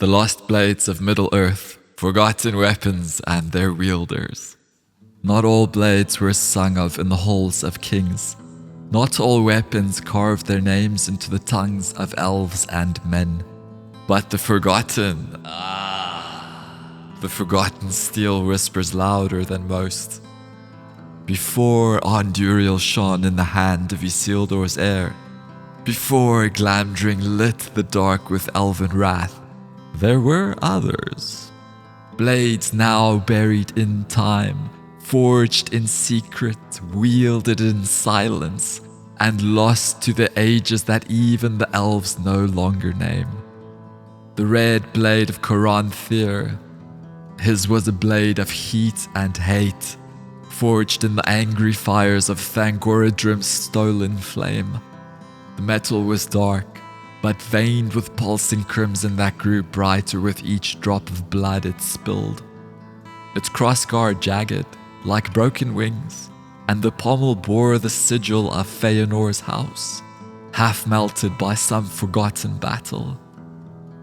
The lost blades of Middle-earth, forgotten weapons and their wielders. Not all blades were sung of in the halls of kings. Not all weapons carved their names into the tongues of elves and men. But the forgotten, the forgotten steel whispers louder than most. Before Anguirel shone in the hand of Isildur's heir, before Glamdring lit the dark with elven wrath, there were others. Blades now buried in time, forged in secret, wielded in silence, and lost to the ages that even the elves no longer name. The Red Blade of Caranthir, his was a blade of heat and hate, forged in the angry fires of Thangorodrim's stolen flame. The metal was dark, but veined with pulsing crimson that grew brighter with each drop of blood it spilled. Its crossguard jagged, like broken wings, and the pommel bore the sigil of Feanor's house, half melted by some forgotten battle.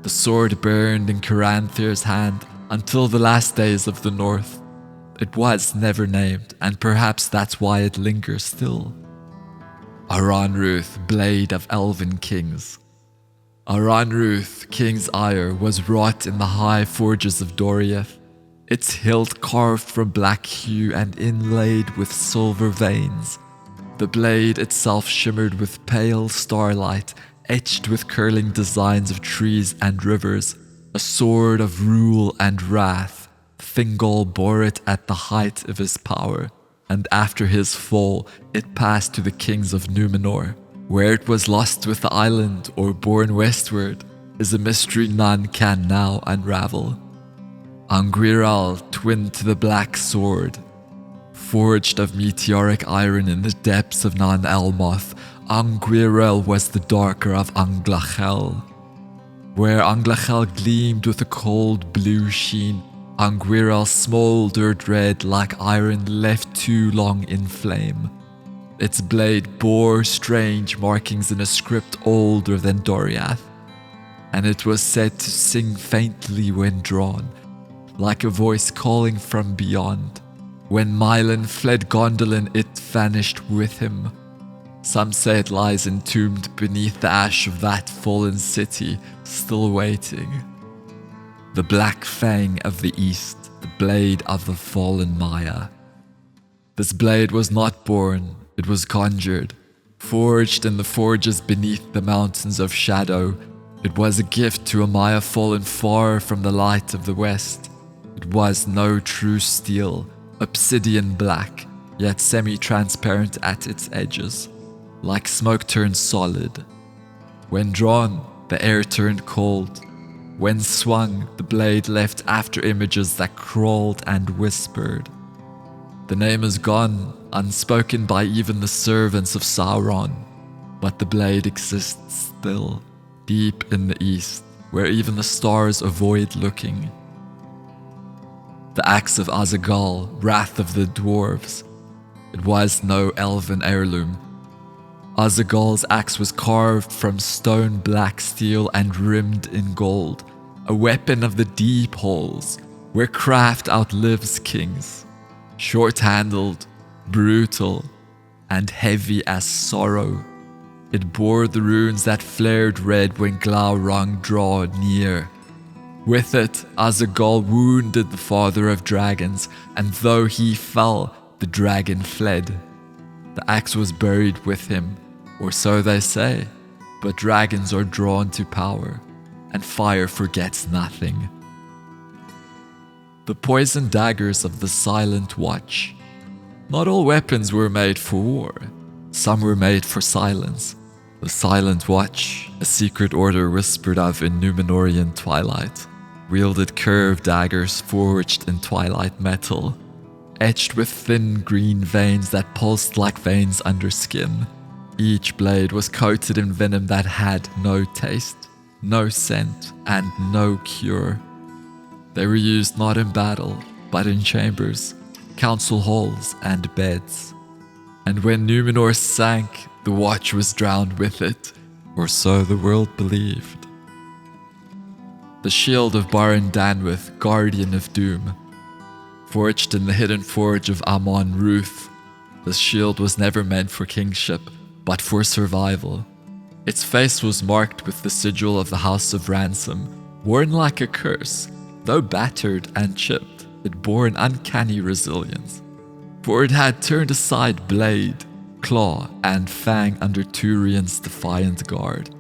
The sword burned in Caranthir's hand until the last days of the North. It was never named, and perhaps that's why it lingers still. Aranrúth, blade of elven kings. Aranrúth, king's ire, was wrought in the high forges of Doriath, its hilt carved from black hue and inlaid with silver veins. The blade itself shimmered with pale starlight, etched with curling designs of trees and rivers, a sword of rule and wrath. Thingol bore it at the height of his power, and after his fall it passed to the kings of Númenor. Where it was lost with the island or borne westward is a mystery none can now unravel. Anguirel, twin to the black sword, forged of meteoric iron in the depths of Nan Elmoth, Anguirel was the darker of Anglachel. Where Anglachel gleamed with a cold blue sheen, Anguirel smouldered red like iron left too long in flame. Its blade bore strange markings in a script older than Doriath, and it was said to sing faintly when drawn, like a voice calling from beyond. When Maeglin fled Gondolin, it vanished with him. Some say it lies entombed beneath the ash of that fallen city, still waiting. The black Fang of the East, the blade of the fallen Maia. This blade was not born, it was conjured, forged in the forges beneath the mountains of shadow. It was a gift to a Maia fallen far from the light of the west. It was no true steel, obsidian black, yet semi-transparent at its edges, like smoke turned solid. When drawn, the air turned cold. When swung, the blade left after images that crawled and whispered. The name is gone, unspoken by even the servants of Sauron, but the blade exists still, deep in the east, where even the stars avoid looking. The axe of Azaghâl, wrath of the dwarves. It was no elven heirloom. Azaghâl's axe was carved from stone black steel and rimmed in gold, a weapon of the deep halls, where craft outlives kings. Short-handled, brutal, and heavy as sorrow, it bore the runes that flared red when Glaurung drew near. With it, Azaghâl wounded the father of dragons, and though he fell, the dragon fled. The axe was buried with him, or so they say, but dragons are drawn to power, and fire forgets nothing. The poisoned daggers of the Silent Watch. Not all weapons were made for war. Some were made for silence. The Silent Watch, a secret order whispered of in Númenórean twilight, wielded curved daggers forged in twilight metal, etched with thin green veins that pulsed like veins under skin. Each blade was coated in venom that had no taste, no scent, and no cure. They were used not in battle, but in chambers, council halls, and beds. And when Númenor sank, the watch was drowned with it, or so the world believed. The the Shield of Bar-en-Danwedh, Guardian of Doom. Forged in the hidden forge of Aranrúth, the shield was never meant for kingship, but for survival. Its face was marked with the sigil of the House of Ransom, worn like a curse. Though battered and chipped, it bore an uncanny resilience, for it had turned aside blade, claw, and fang under Túrin's defiant guard.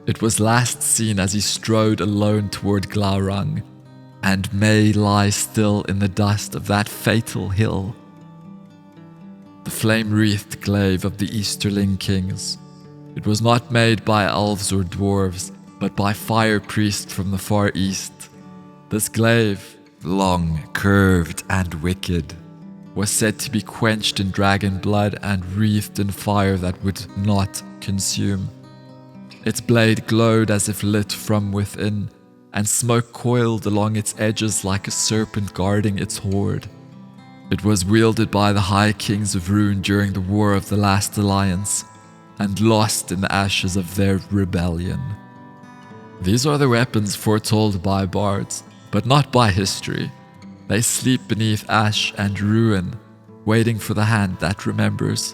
It was last seen as he strode alone toward Glaurung, and may lie still in the dust of that fatal hill. The Flame-Wreathed Glaive of the Easterling Kings. It was not made by elves or dwarves, but by fire priests from the far east. This glaive, long, curved, and wicked, was said to be quenched in dragon blood and wreathed in fire that would not consume. Its blade glowed as if lit from within, and smoke coiled along its edges like a serpent guarding its hoard. It was wielded by the High Kings of Rune during the War of the Last Alliance, and lost in the ashes of their rebellion. These are the weapons foretold by bards, but not by history. They sleep beneath ash and ruin, waiting for the hand that remembers.